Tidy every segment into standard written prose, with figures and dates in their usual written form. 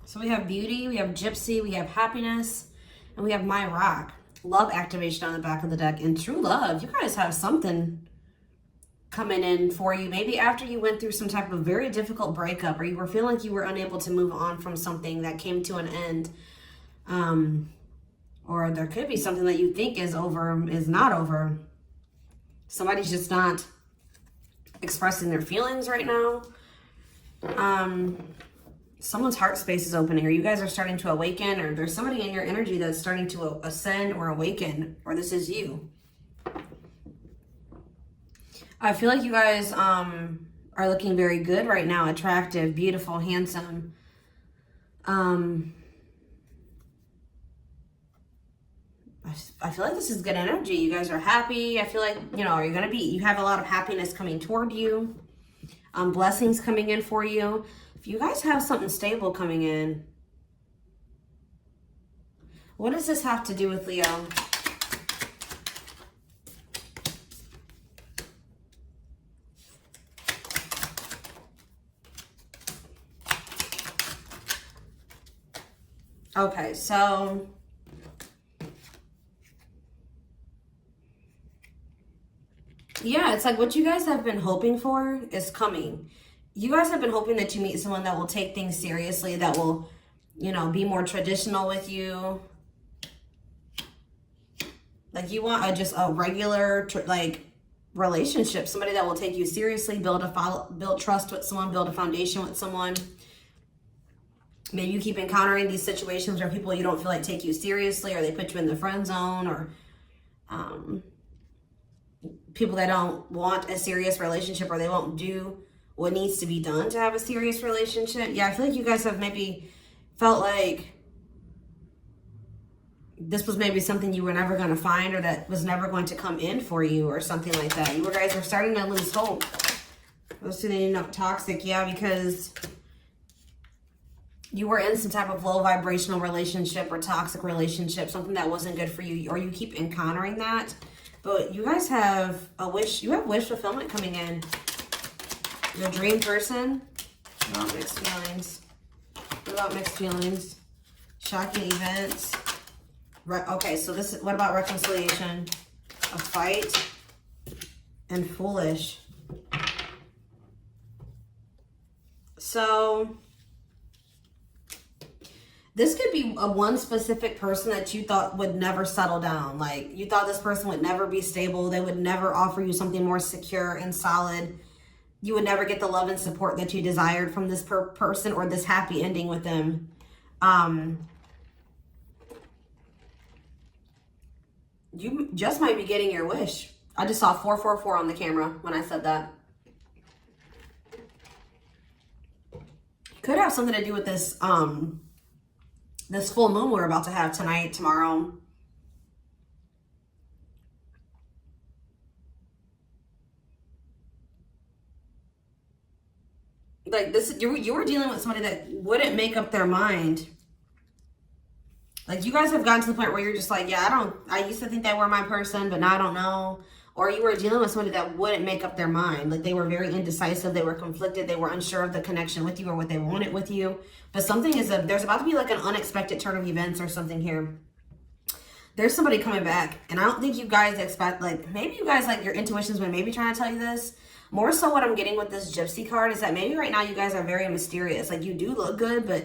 So we have beauty, we have gypsy, we have happiness, and we have my rock. Love activation on the back of the deck, and true love. You guys have something coming in for you. Maybe after you went through some type of very difficult breakup, or you were feeling like you were unable to move on from something that came to an end. Or there could be something that you think is over, is not over. Somebody's just not expressing their feelings right now. Someone's heart space is open here. You guys are starting to awaken, or there's somebody in your energy that's starting to ascend or awaken, or this is you. I feel like you guys are looking very good right now. Attractive, beautiful, handsome. I feel like this is good energy. You guys are happy. I feel like, you know, you have a lot of happiness coming toward you. Blessings coming in for you. If you guys have something stable coming in, what does this have to do with Leo? Okay, so yeah, it's like what you guys have been hoping for is coming. You guys have been hoping that you meet someone that will take things seriously, that will, you know, be more traditional with you. Like you want just a regular like relationship, somebody that will take you seriously, build trust with someone, build a foundation with someone. Maybe you keep encountering these situations where people you don't feel like take you seriously, or they put you in the friend zone, or people that don't want a serious relationship, or they won't do what needs to be done to have a serious relationship. Yeah, I feel like you guys have maybe felt like this was maybe something you were never going to find, or that was never going to come in for you, or something like that. You guys are starting to lose hope. Those two, they not toxic. Yeah, because you were in some type of low vibrational relationship or toxic relationship, something that wasn't good for you, or you keep encountering that. But you guys have wish fulfillment coming in. Your dream person. What about mixed feelings? What about mixed feelings? Shocking events. Okay, so what about reconciliation? A fight and foolish. So this could be one specific person that you thought would never settle down. Like you thought this person would never be stable. They would never offer you something more secure and solid. You would never get the love and support that you desired from this person, or this happy ending with them. You just might be getting your wish. I just saw 444 on the camera when I said that. Could have something to do with this this full moon we're about to have tonight, tomorrow. Like this, you were dealing with somebody that wouldn't make up their mind. Like you guys have gotten to the point where you're just like, yeah, I used to think they were my person, but now I don't know. Or you were dealing with somebody that wouldn't make up their mind. Like they were very indecisive, they were conflicted, they were unsure of the connection with you or what they wanted with you. But there's about to be like an unexpected turn of events or something here. There's somebody coming back, and I don't think you guys expect, like, maybe you guys, like, your intuition's been maybe trying to tell you this. More so what I'm getting with this Gypsy card is that maybe right now you guys are very mysterious. Like, you do look good, but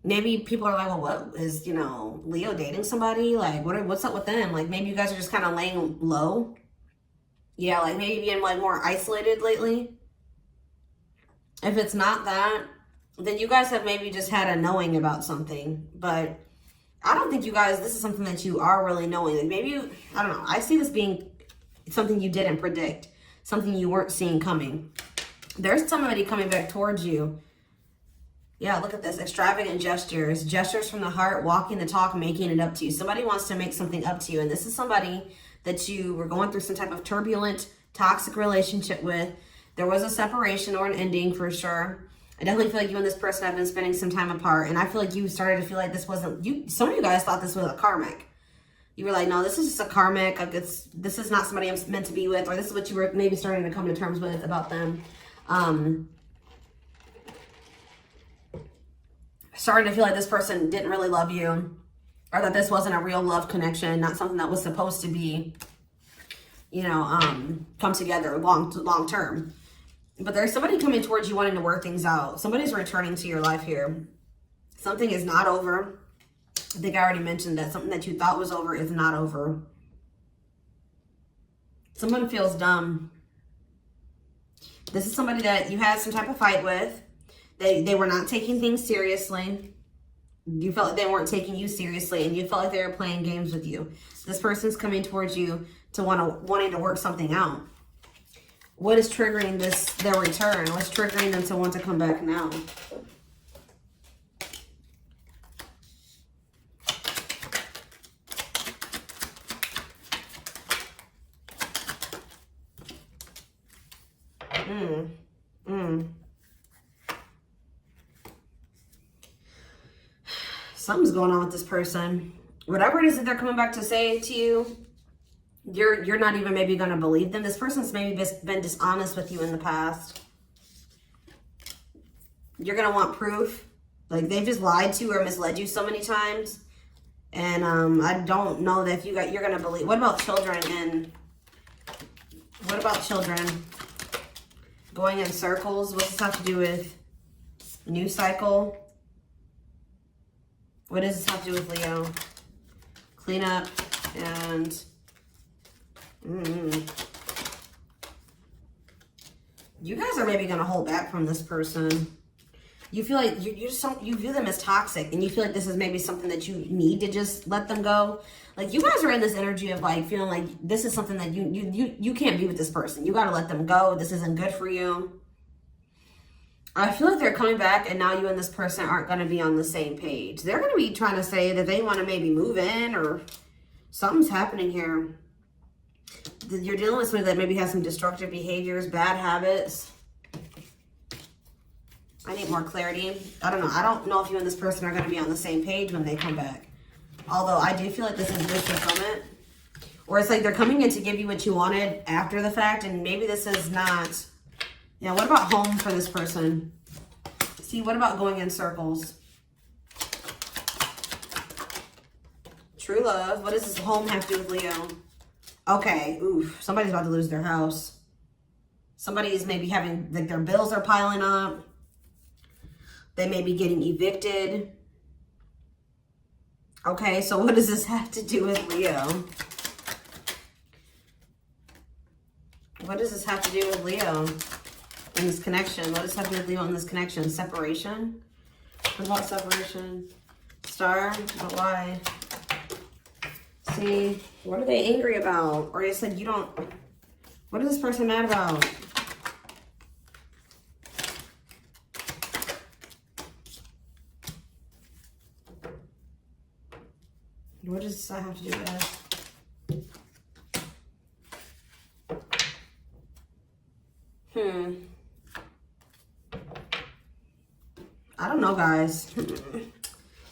maybe people are like, well, what is, you know, Leo dating somebody? Like, what's up with them? Like, maybe you guys are just kind of laying low. Yeah, like, maybe being, like, more isolated lately. If it's not that, then you guys have maybe just had a knowing about something, but I don't think you guys, this is something that you are really knowing. Like maybe I don't know. I see this being something you didn't predict, something you weren't seeing coming. There's somebody coming back towards you. Yeah, look at this. Extravagant gestures. Gestures from the heart, walking the talk, making it up to you. Somebody wants to make something up to you. And this is somebody that you were going through some type of turbulent, toxic relationship with. There was a separation or an ending for sure. I definitely feel like you and this person have been spending some time apart. And I feel like you started to feel like this wasn't you. Some of you guys thought this was a karmic. You were like, no, this is just a karmic. Like this is not somebody I'm meant to be with. Or this is what you were maybe starting to come to terms with about them. starting to feel like this person didn't really love you, or that this wasn't a real love connection, not something that was supposed to be, you know, come together long term. But there's somebody coming towards you wanting to work things out. Somebody's returning to your life here. Something is not over. I think I already mentioned that something that you thought was over is not over. Someone feels dumb. This is somebody that you had some type of fight with. They were not taking things seriously. You felt like they weren't taking you seriously, and you felt like they were playing games with you. This person's coming towards you to wanting to work something out. What is triggering their return? What's triggering them to want to come back now? Something's going on with this person. Whatever it is that they're coming back to say to you, you're not even maybe going to believe them. This person's maybe been dishonest with you in the past. You're going to want proof. Like, they've just lied to you or misled you so many times. And I don't know that if you're going to believe. What about children? And what about children? Going in circles. What does this have to do with new cycle? What does this have to do with Leo? Clean up and you guys are maybe going to hold back from this person. You feel like you view them as toxic, and you feel like this is maybe something that you need to just let them go. Like, you guys are in this energy of like feeling like this is something that you can't be with this person. You got to let them go. This isn't good for you. I feel like they're coming back, and now you and this person aren't going to be on the same page. They're going to be trying to say that they want to maybe move in, or something's happening here. You're dealing with somebody that maybe has some destructive behaviors, bad habits. I need more clarity. I don't know. I don't know if you and this person are going to be on the same page when they come back. Although I do feel like this is good fulfillment. Or it's like they're coming in to give you what you wanted after the fact, and maybe this is not... Yeah, what about home for this person? See, what about going in circles? True love. What does this home have to do with Leo? Okay, oof. Somebody's about to lose their house. Somebody is maybe having, like, their bills are piling up. They may be getting evicted. Okay, so what does this have to do with Leo? What does this have to do with Leo? In this connection, what does have to do with Leo in this connection? Separation? What about separation? Star, but why? See, what are they angry about? Or you said you don't, what is this person mad about? What does that have to do with us? I don't know, guys.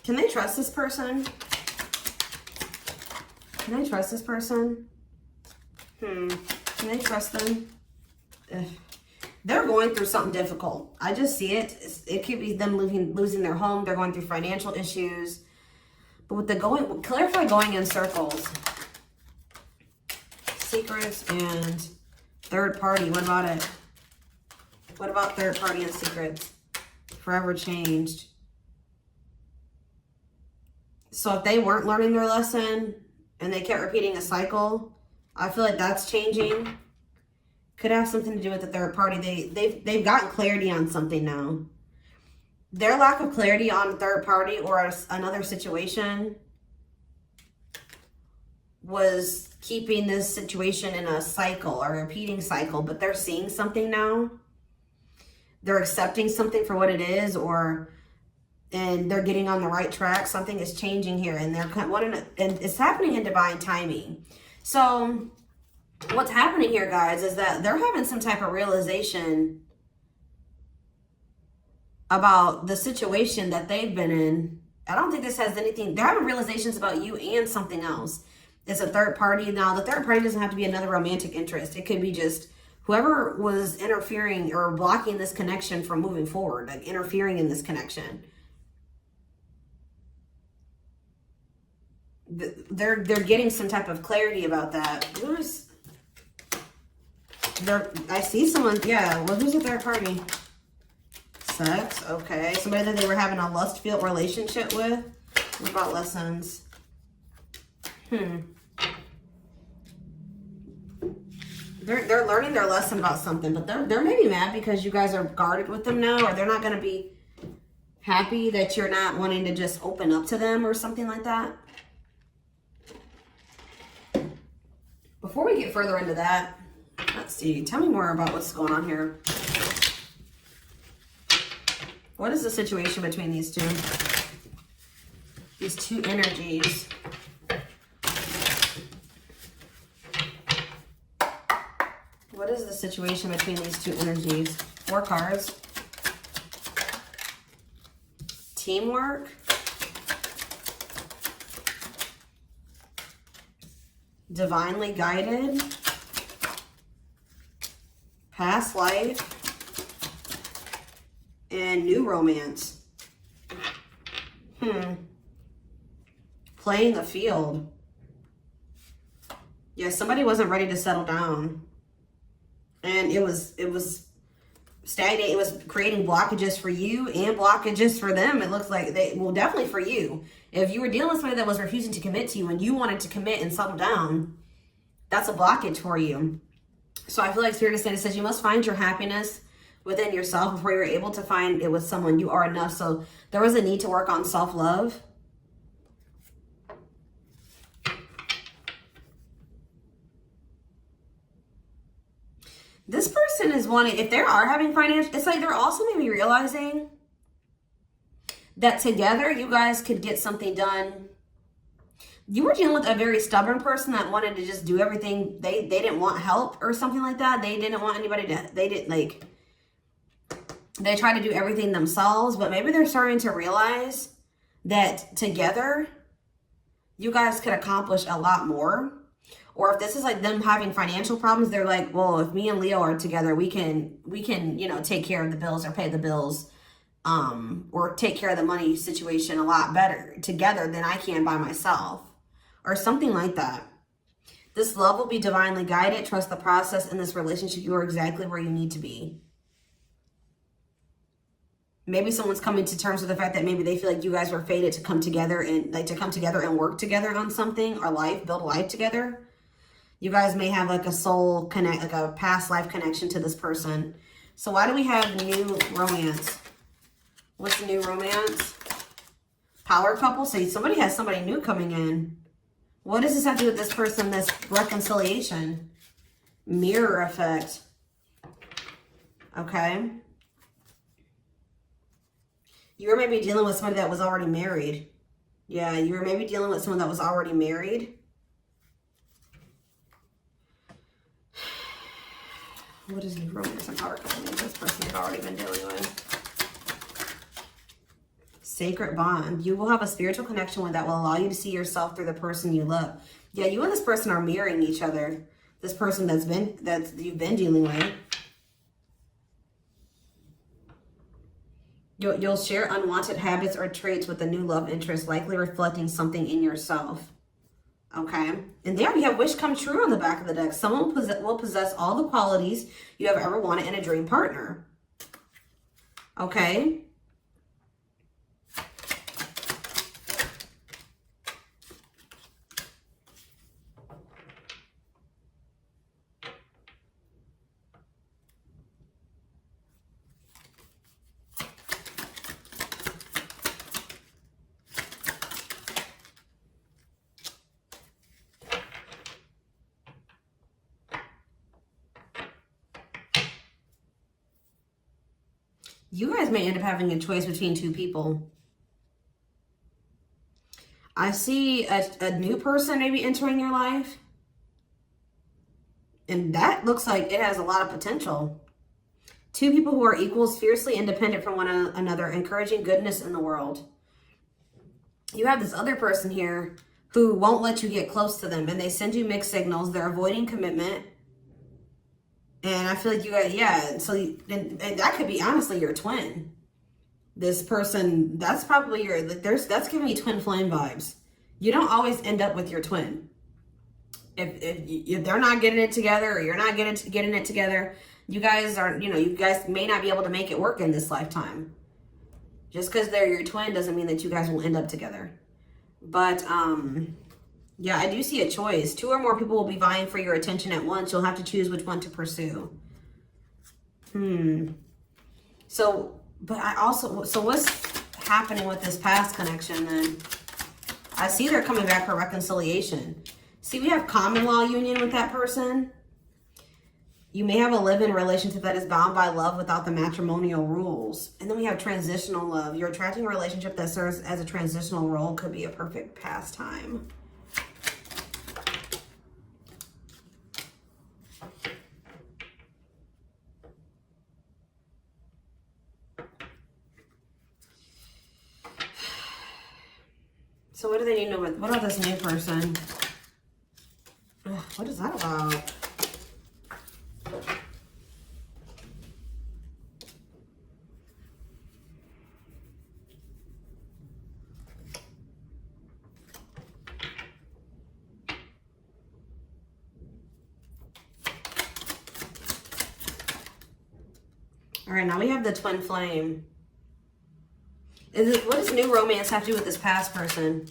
Can they trust this person? Can I trust this person? Can they trust them? They're going through something difficult. I just see it. It could be them losing their home. They're going through financial issues. But with the clarify going in circles. Secrets and third party. What about it? What about third party and secrets? Forever changed. So if they weren't learning their lesson and they kept repeating a cycle, I feel like that's changing. Could have something to do with the third party. They've gotten clarity on something now. Their lack of clarity on third party or another situation was keeping this situation in a cycle or a repeating cycle, but they're seeing something now. They're accepting something for what it is, and they're getting on the right track. Something is changing here, and and it's happening in divine timing. So what's happening here, guys, is that they're having some type of realization about the situation that they've been in. I don't think this has anything. They're having realizations about you and something else. It's a third party. Now, the third party doesn't have to be another romantic interest. It could be just whoever was interfering or blocking this connection from moving forward, like interfering in this connection. they're getting some type of clarity about that. I see someone, yeah, well, who's a third party? Sex, okay. Somebody that they were having a lust-filled relationship with. What about lessons? They're learning their lesson about something, but they're maybe mad because you guys are guarded with them now, or they're not going to be happy that you're not wanting to just open up to them or something like that. Before we get further into that, let's see. Tell me more about what's going on here. What is the situation between these two? These two energies. What is the situation between these two energies? 4 cards. Teamwork. Divinely guided. Past life. And new romance. Playing the field. Yeah, somebody wasn't ready to settle down. And it was stagnant. It was creating blockages for you and blockages for them. It looks like definitely for you. If you were dealing with somebody that was refusing to commit to you and you wanted to commit and settle down, that's a blockage for you. So I feel like Spirit is saying, it says you must find your happiness within yourself before you're able to find it with someone. You are enough. So there was a need to work on self-love. This person is wanting, if they are having financial, it's like they're also maybe realizing that together you guys could get something done. You were dealing with a very stubborn person that wanted to just do everything. They didn't want help or something like that. They didn't want anybody to, they tried to do everything themselves, but maybe they're starting to realize that together you guys could accomplish a lot more. Or if this is like them having financial problems, they're like, well, if me and Leo are together, we can, you know, take care of the bills or pay the bills, or take care of the money situation a lot better together than I can by myself, or something like that. This love will be divinely guided. Trust the process. In this relationship, you are exactly where you need to be. Maybe someone's coming to terms with the fact that maybe they feel like you guys were fated to come together and work together on something, or build a life together. You guys may have like a soul connect, like a past life connection to this person. So why do we have new romance? What's the new romance? Power couple. So somebody has somebody new coming in. What does this have to do with this person, this reconciliation? Mirror effect. Okay. You were maybe dealing with somebody that was already married. Yeah, you were maybe dealing with someone that was already married. What is new romance and power couple mean? This person had already been dealing with. Sacred bond. You will have a spiritual connection that will allow you to see yourself through the person you love. Yeah, you and this person are mirroring each other. This person that you've been dealing with. You'll share unwanted habits or traits with the new love interest, likely reflecting something in yourself. Okay, and there we have wish come true on the back of the deck. Someone will possess all the qualities you have ever wanted in a dream partner. Okay. You guys may end up having a choice between two people. I see a new person maybe entering your life. And that looks like it has a lot of potential. Two people who are equals, fiercely independent from one another, encouraging goodness in the world. You have this other person here who won't let you get close to them. And they send you mixed signals. They're avoiding commitment. And I feel like you guys, yeah, so and that could be honestly your twin. This person, that's probably that's giving me twin flame vibes. You don't always end up with your twin. If they're not getting it together, or you're not getting it together, you guys are, you guys may not be able to make it work in this lifetime. Just because they're your twin doesn't mean that you guys will end up together. But, yeah, I do see a choice. 2 or more people will be vying for your attention at once. You'll have to choose which one to pursue. So, but so what's happening with this past connection then? I see they're coming back for reconciliation. See, we have common law union with that person. You may have a live-in relationship that is bound by love without the matrimonial rules. And then we have transitional love. You're attracting a relationship that serves as a transitional role. Could be a perfect pastime. So what do they need to know? What about this new person? Ugh, what is that about? All right, now we have the twin flame. What does new romance have to do with this past person?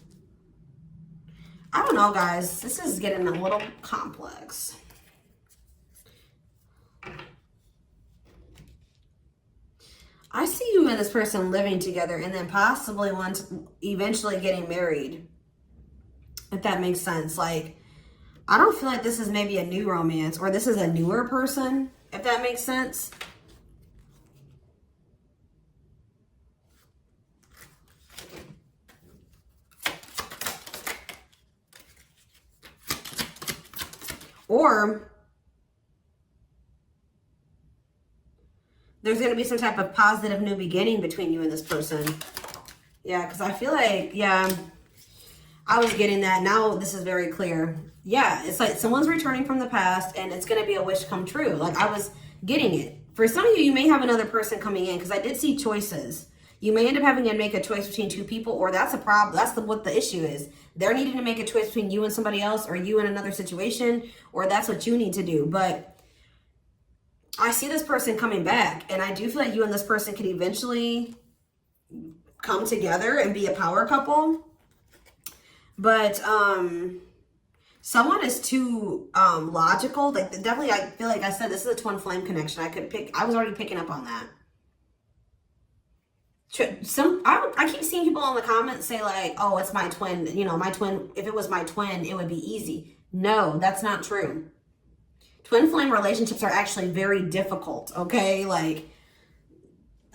I don't know, guys. This is getting a little complex. I see you and this person living together and then possibly eventually getting married. If that makes sense. Like, I don't feel like this is maybe a new romance or this is a newer person. If that makes sense. Or there's going to be some type of positive new beginning between you and this person. Yeah, because I feel like, yeah, I was getting that. Now this is very clear. Yeah, it's like someone's returning from the past and it's going to be a wish come true. Like I was getting it. For some of you, you may have another person coming in because I did see choices. You may end up having to make a choice between 2 people, or that's a problem. That's what the issue is. They're needing to make a choice between you and somebody else, or you in another situation, or that's what you need to do. But I see this person coming back, and I do feel like you and this person could eventually come together and be a power couple. But someone is too logical. Like definitely, I feel like I said this is a twin flame connection. I was already picking up on that. I keep seeing people in the comments say like, oh, it's my twin, my twin, if it was my twin, it would be easy. No, that's not true. Twin flame relationships are actually very difficult, okay? Like,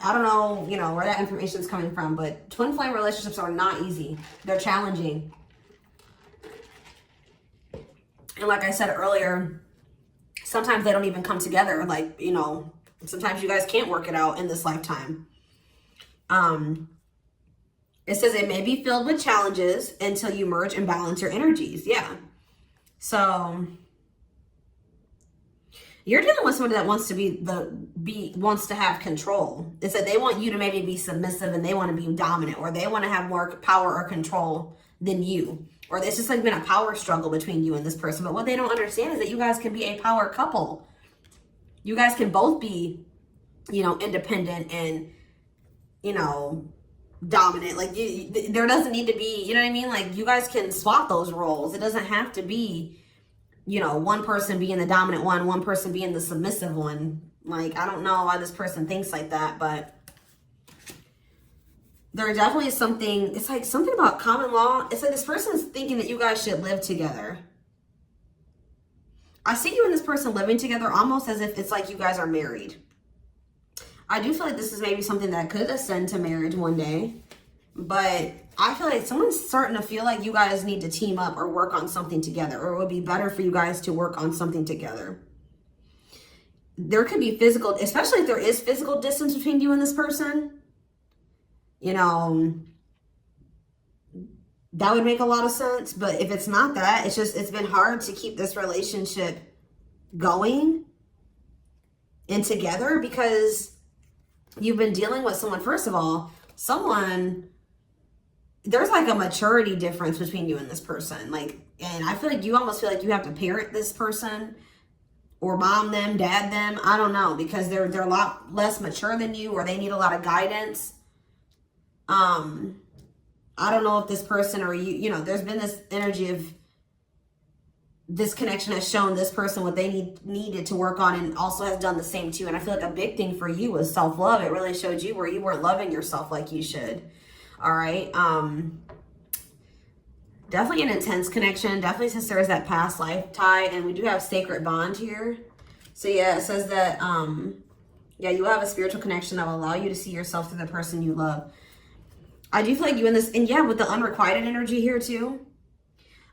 I don't know, where that information is coming from, but twin flame relationships are not easy. They're challenging. And like I said earlier, sometimes they don't even come together. Like, sometimes you guys can't work it out in this lifetime. It says it may be filled with challenges until you merge and balance your energies. Yeah. So you're dealing with somebody that wants to wants to have control. It's that they want you to maybe be submissive and they want to be dominant, or they want to have more power or control than you. Or it's just like been a power struggle between you and this person. But what they don't understand is that you guys can be a power couple. You guys can both be, independent and, dominant. Like there doesn't need to be, you know what I mean? Like you guys can swap those roles. It doesn't have to be, one person being the dominant one person being the submissive one. Like, I don't know why this person thinks like that, but there definitely is something, it's like something about common law. It's like this person's thinking that you guys should live together. I see you and this person living together almost as if it's like you guys are married. I do feel like this is maybe something that could ascend to marriage one day, but I feel like someone's starting to feel like you guys need to team up or work on something together, or it would be better for you guys to work on something together. There could be physical, especially if there is physical distance between you and this person, that would make a lot of sense. But if it's not that, it's been hard to keep this relationship going and together because you've been dealing with someone, first of all, someone there's like a maturity difference between you and this person. Like, and I feel like you almost feel like you have to parent this person or mom them, dad them. I don't know, because they're a lot less mature than you, or they need a lot of guidance. I don't know if this person or you know, there's been this energy of this connection has shown this person what they needed to work on, and also has done the same too. And I feel like a big thing for you was self-love. It really showed you where you weren't loving yourself like you should. All right. Definitely an intense connection. Definitely, since there is that past life tie, and we do have sacred bond here. So yeah, it says that, yeah, you will have a spiritual connection that will allow you to see yourself through the person you love. I do feel like you in this, and yeah, with the unrequited energy here too,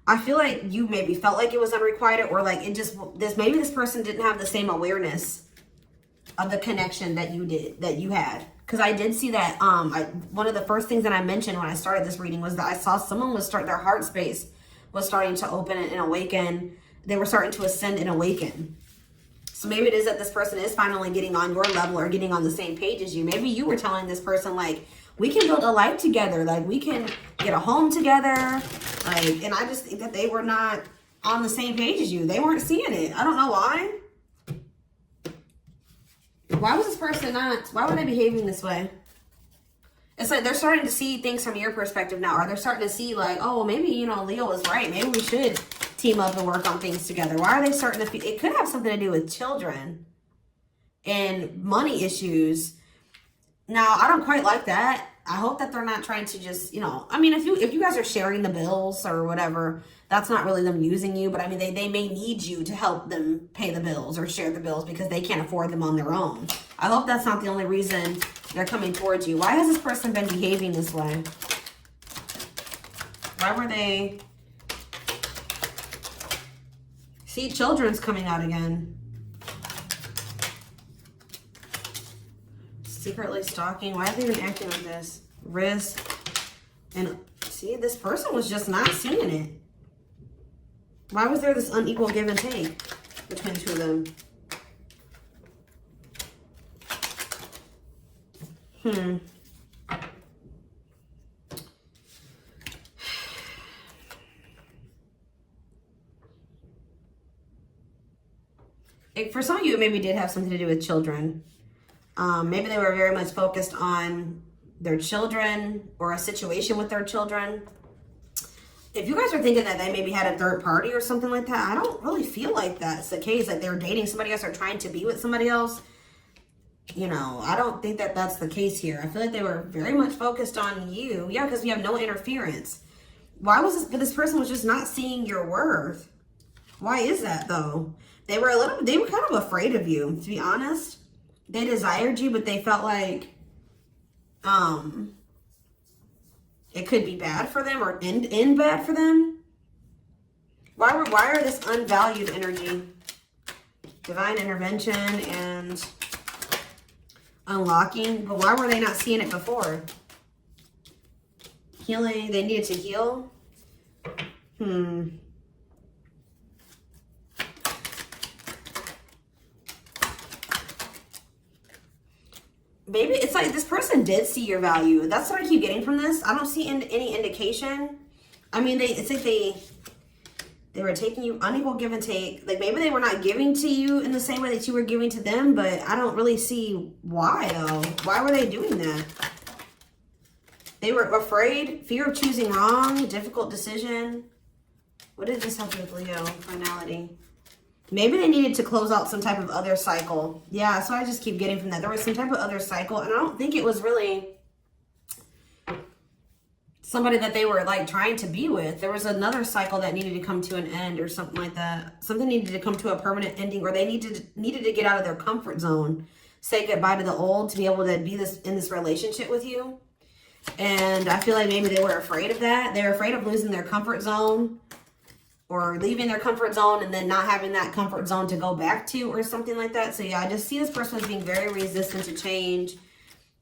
I feel like you maybe felt like it was unrequited, or like it just, maybe this person didn't have the same awareness of the connection that you did, that you had. Because I did see that, one of the first things that I mentioned when I started this reading was that I saw someone was their heart space was starting to open and awaken. They were starting to ascend and awaken. So maybe it is that this person is finally getting on your level or getting on the same page as you. Maybe you were telling this person, like, we can build a life together. Like, we can get a home together. Like, and I just think that they were not on the same page as you. They weren't seeing it. I don't know why. Why was this person not, why were they behaving this way? It's like they're starting to see things from your perspective now. Or they're starting to see like, oh, well, maybe, you know, Leo was right. Maybe we should team up and work on things together. Why are they starting to feel, it could have something to do with children and money issues. Now, I don't quite like that. I hope that they're not trying to just, you know, I mean, if you guys are sharing the bills or whatever, that's not really them using you. But I mean, they may need you to help them pay the bills or share the bills because they can't afford them on their own. I hope that's not the only reason they're coming towards you. Why has this person been behaving this way? Why were they? See, children's coming out again. Secretly stalking. Why are they even acting like this? Risk. And see, this person was just not seeing it. Why was there this unequal give and take between the two of them? For some of you, it maybe did have something to do with children. Maybe they were very much focused on their children or a situation with their children. If you guys are thinking that they maybe had a third party or something like that, I don't really feel like that's the case. Like they were dating somebody else or trying to be with somebody else. You know, I don't think that that's the case here. I feel like they were very much focused on you. Yeah, because we have no interference. Why was this? But this person was just not seeing your worth. Why is that though? They were kind of afraid of you, to be honest. They desired you, but they felt like it could be bad for them or end bad for them. Why are this unvalued energy? Divine intervention and unlocking. But why were they not seeing it before? Healing. They needed to heal. Maybe it's like this person did see your value. That's what I keep getting from this. I don't see any indication. I mean, it's like they were taking you, unequal give and take. Like maybe they were not giving to you in the same way that you were giving to them, but I don't really see why though. Why were they doing that? They were afraid, fear of choosing wrong, difficult decision. What did this have to do with Leo? Finality. Maybe they needed to close out some type of other cycle. Yeah, so I just keep getting from that. There was some type of other cycle, and I don't think it was really somebody that they were like trying to be with. There was another cycle that needed to come to an end or something like that. Something needed to come to a permanent ending, or they needed to get out of their comfort zone, say goodbye to the old to be able to be in this relationship with you. And I feel like maybe they were afraid of that. They were afraid of losing their comfort zone, or leaving their comfort zone and then not having that comfort zone to go back to or something like that. So yeah, I just see this person as being very resistant to change.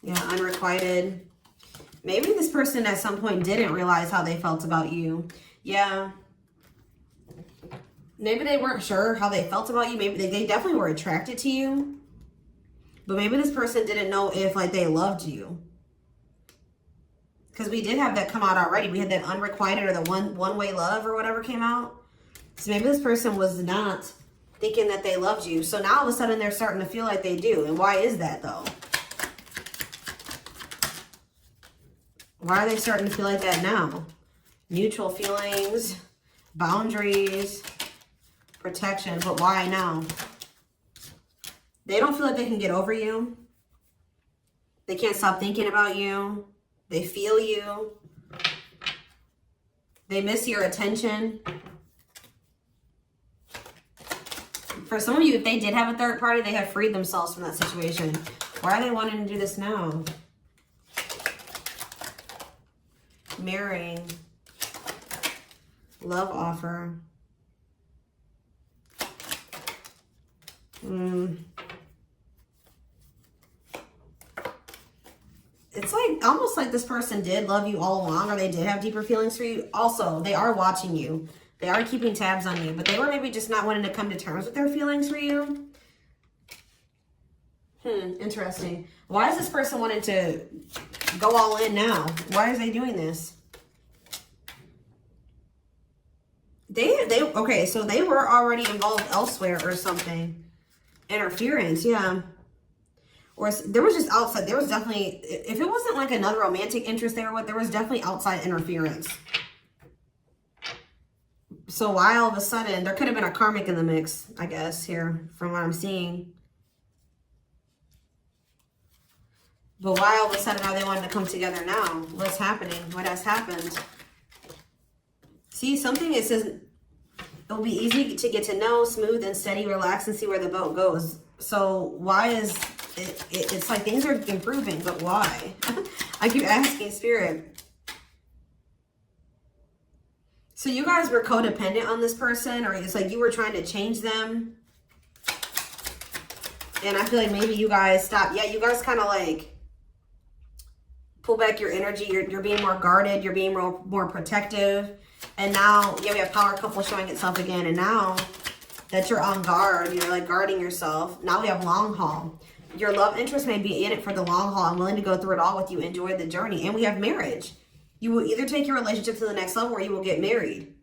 Yeah, unrequited. Maybe this person at some point didn't realize how they felt about you. Yeah. Maybe they weren't sure how they felt about you. Maybe they definitely were attracted to you. But maybe this person didn't know if like they loved you. Because we did have that come out already. We had that unrequited or the one-way love or whatever came out. So maybe this person was not thinking that they loved you. So now all of a sudden they're starting to feel like they do. And why is that though? Why are they starting to feel like that now? Mutual feelings, boundaries, protection. But why now? They don't feel like they can get over you. They can't stop thinking about you. They feel you. They miss your attention. For some of you, if they did have a third party, they have freed themselves from that situation. Why are they wanting to do this now? Marrying. Love offer. It's like almost like this person did love you all along, or they did have deeper feelings for you. Also, they are watching you. They are keeping tabs on you, but they were maybe just not wanting to come to terms with their feelings for you. Interesting. Why is this person wanting to go all in now? Why are they doing this? Okay, so they were already involved elsewhere or something. Interference, yeah. Or there was just outside, there was definitely, if it wasn't like another romantic interest they were with, there was definitely outside interference. So why all of a sudden, there could have been a karmic in the mix, I guess, here, from what I'm seeing. But why all of a sudden are they wanting to come together now? What's happening? What has happened? See, something, it says, it'll be easy to get to know, smooth and steady, relax, and see where the boat goes. So why is it's like things are improving, but why? I keep asking Spirit. So you guys were codependent on this person, or it's like you were trying to change them. And I feel like maybe you guys stopped. Yeah, you guys kind of like pull back your energy. You're being more guarded. You're being more protective. And now, yeah, we have power couple showing itself again. And now that you're on guard, you're like guarding yourself. Now we have long haul. Your love interest may be in it for the long haul. I'm willing to go through it all with you. Enjoy the journey. And we have marriage. You will either take your relationship to the next level or you will get married.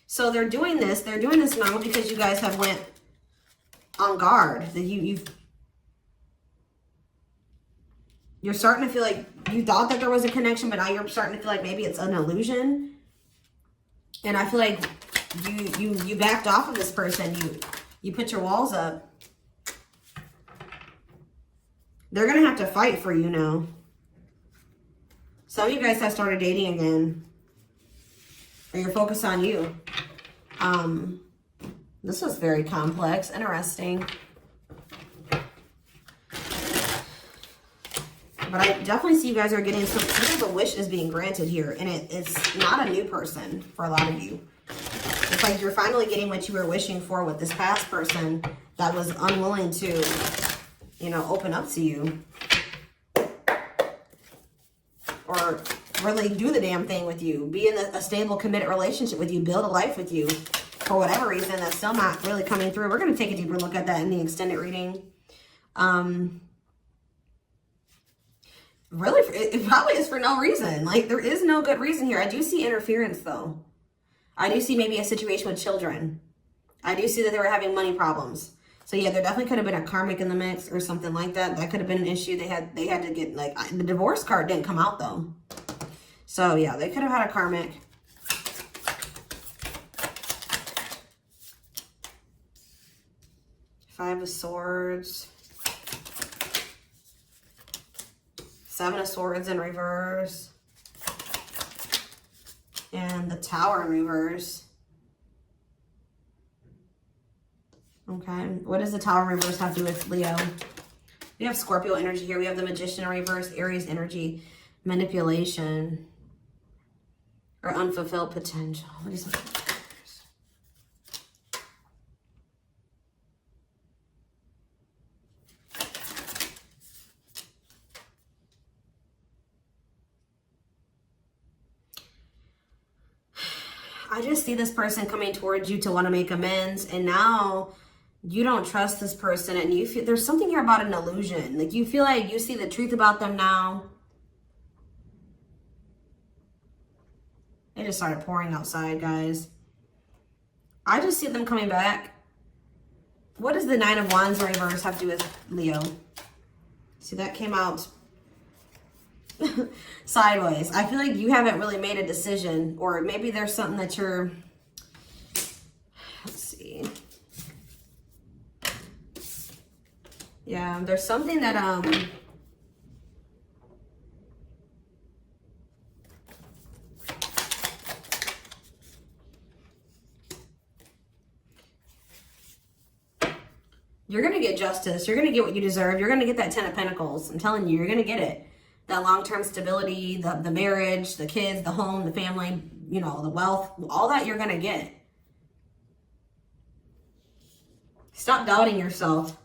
So they're doing this. They're doing this now because you guys have went on guard. That you're starting to feel like you thought that there was a connection, but now you're starting to feel like maybe it's an illusion. And I feel like you backed off of this person. You put your walls up. They're going to have to fight for you now. Some of you guys have started dating again. Or you're focused on you. This was very complex. Interesting. But I definitely see you guys are getting some type of wish is being granted here. And it's not a new person for a lot of you. It's like you're finally getting what you were wishing for with this past person that was unwilling to, you know, open up to you. Or really do the damn thing with you. Be in a stable, committed relationship with you. Build a life with you. For whatever reason, that's still not really coming through. We're going to take a deeper look at that in the extended reading. Really, it probably is for no reason. Like, there is no good reason here. I do see interference, though. I do see maybe a situation with children. I do see that they were having money problems. So, yeah, there definitely could have been a karmic in the mix or something like that. That could have been an issue. They had to get, like, the divorce card didn't come out, though. So, yeah, they could have had a karmic. Five of Swords. Seven of Swords in reverse. And the Tower in reverse. Okay. What does the Tower in reverse have to do with Leo? We have Scorpio energy here. We have the Magician in reverse. Aries energy. Manipulation. Or unfulfilled potential. What is it? I just see this person coming towards you to want to make amends, and now you don't trust this person, and you feel there's something here about an illusion. Like, you feel like you see the truth about them now. It just started pouring outside, guys. I just see them coming back. What does the Nine of Wands in reverse have to do with Leo? See, that came out sideways. I feel like you haven't really made a decision, or maybe there's something that you're, let's see. Yeah, there's something that, you're going to get justice. You're going to get what you deserve. You're going to get that 10 of Pentacles. I'm telling you, you're going to get it. That long-term stability, the marriage, the kids, the home, the family, you know, the wealth, all that you're going to get. Stop doubting yourself.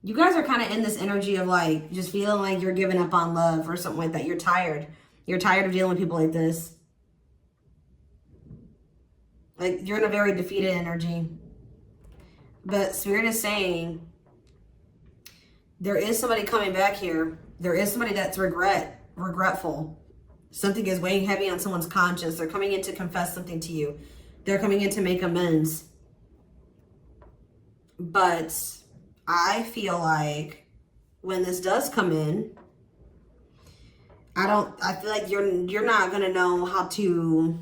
You guys are kind of in this energy of like, just feeling like you're giving up on love or something like that. You're tired. You're tired of dealing with people like this. Like, you're in a very defeated energy. But Spirit is saying there is somebody coming back here. There is somebody that's regretful. Something is weighing heavy on someone's conscience. They're coming in to confess something to you. They're coming in to make amends. But I feel like when this does come in, I feel like you're not going to know how to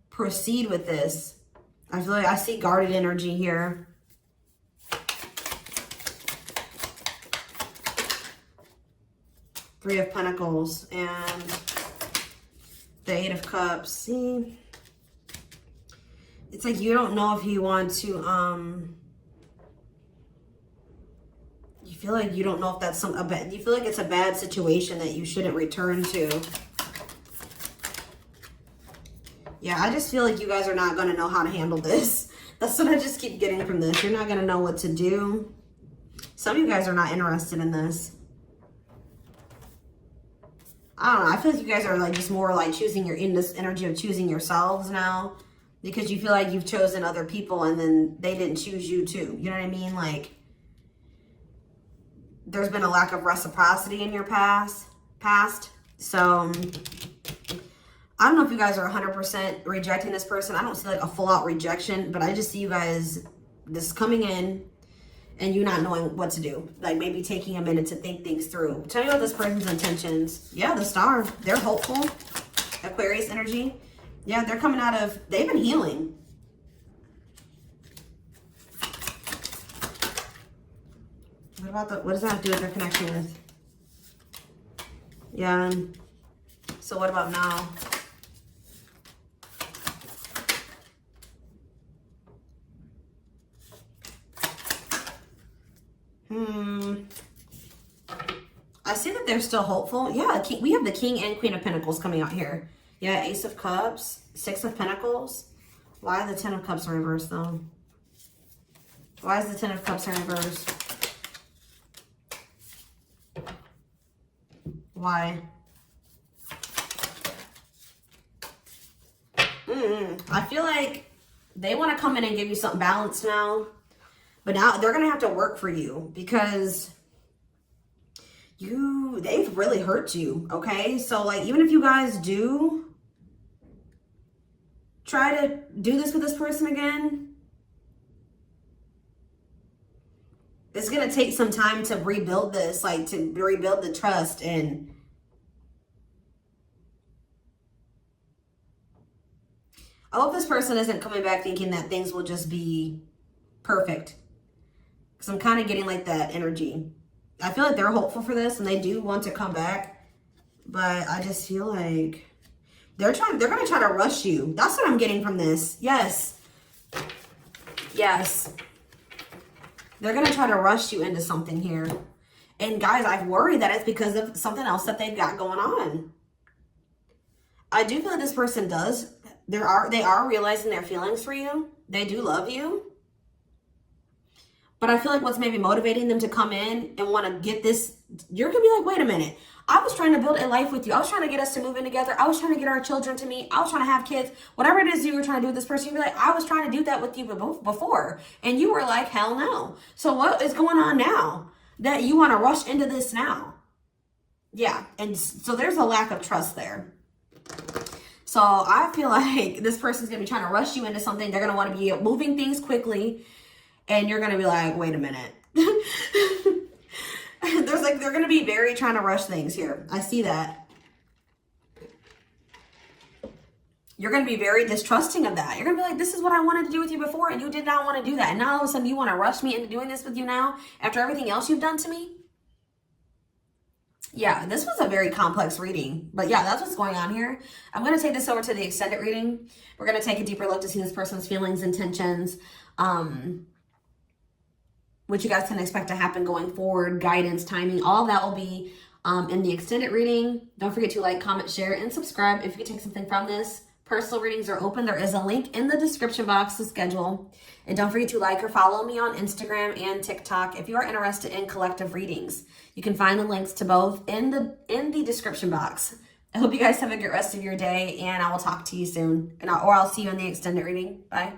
proceed with this. I feel like I see guarded energy here. Three of Pentacles and the Eight of Cups. See? It's like you don't know if you want to, you feel like you don't know if that's you feel like it's a bad situation that you shouldn't return to. Yeah, I just feel like you guys are not going to know how to handle this. That's what I just keep getting from this. You're not going to know what to do. Some of you guys are not interested in this. I don't know. I feel like you guys are like just more like in this energy of choosing yourselves now. Because you feel like you've chosen other people and then they didn't choose you too. You know what I mean? Like, there's been a lack of reciprocity in your past. So I don't know if you guys are 100% rejecting this person. I don't see like a full out rejection, but I just see you guys this coming in and you not knowing what to do. Like maybe taking a minute to think things through. Tell me about this person's intentions. Yeah, the Star. They're hopeful. Aquarius energy. Yeah, they're coming out of, they've been healing. What does that have to do with their connection with? Yeah. So what about now? I see that they're still hopeful. Yeah, we have the King and Queen of Pentacles coming out here. Yeah, Ace of Cups, Six of Pentacles. Why the 10 of Cups in reverse, though? Why is the 10 of Cups in reverse? Why? I feel like they want to come in and give you something balanced now. But now they're going to have to work for you because they've really hurt you, okay? So, like, even if you guys do try to do this with this person again, it's going to take some time to rebuild this, like, to rebuild the trust. And I hope this person isn't coming back thinking that things will just be perfect. Because I'm kind of getting, like, that energy. I feel like they're hopeful for this and they do want to come back, but I just feel like they're going to try to rush you. That's what I'm getting from this. Yes. Yes. They're going to try to rush you into something here. And guys, I worry that it's because of something else that they've got going on. I do feel like this person does. They are realizing their feelings for you. They do love you. But I feel like what's maybe motivating them to come in and want to get this, you're going to be like, wait a minute. I was trying to build a life with you. I was trying to get us to move in together. I was trying to get our children to meet. I was trying to have kids. Whatever it is you were trying to do with this person, you'd be like, I was trying to do that with you before. And you were like, hell no. So what is going on now that you want to rush into this now? Yeah. And so there's a lack of trust there. So I feel like this person's going to be trying to rush you into something. They're going to want to be moving things quickly. And you're going to be like, wait a minute. They're going to be very trying to rush things here. I see that. You're going to be very distrusting of that. You're going to be like, this is what I wanted to do with you before, and you did not want to do that. And now all of a sudden you want to rush me into doing this with you now after everything else you've done to me? Yeah, this was a very complex reading. But yeah, that's what's going on here. I'm going to take this over to the extended reading. We're going to take a deeper look to see this person's feelings, intentions, what you guys can expect to happen going forward, guidance, timing. All of that will be in the extended reading. Don't forget to like, comment, share, and subscribe if you can take something from this. Personal readings are open. There is a link in the description box to schedule. And don't forget to like or follow me on Instagram and TikTok if you are interested in collective readings. You can find the links to both in the description box. I hope you guys have a good rest of your day, and I will talk to you soon. Or I'll see you in the extended reading. Bye.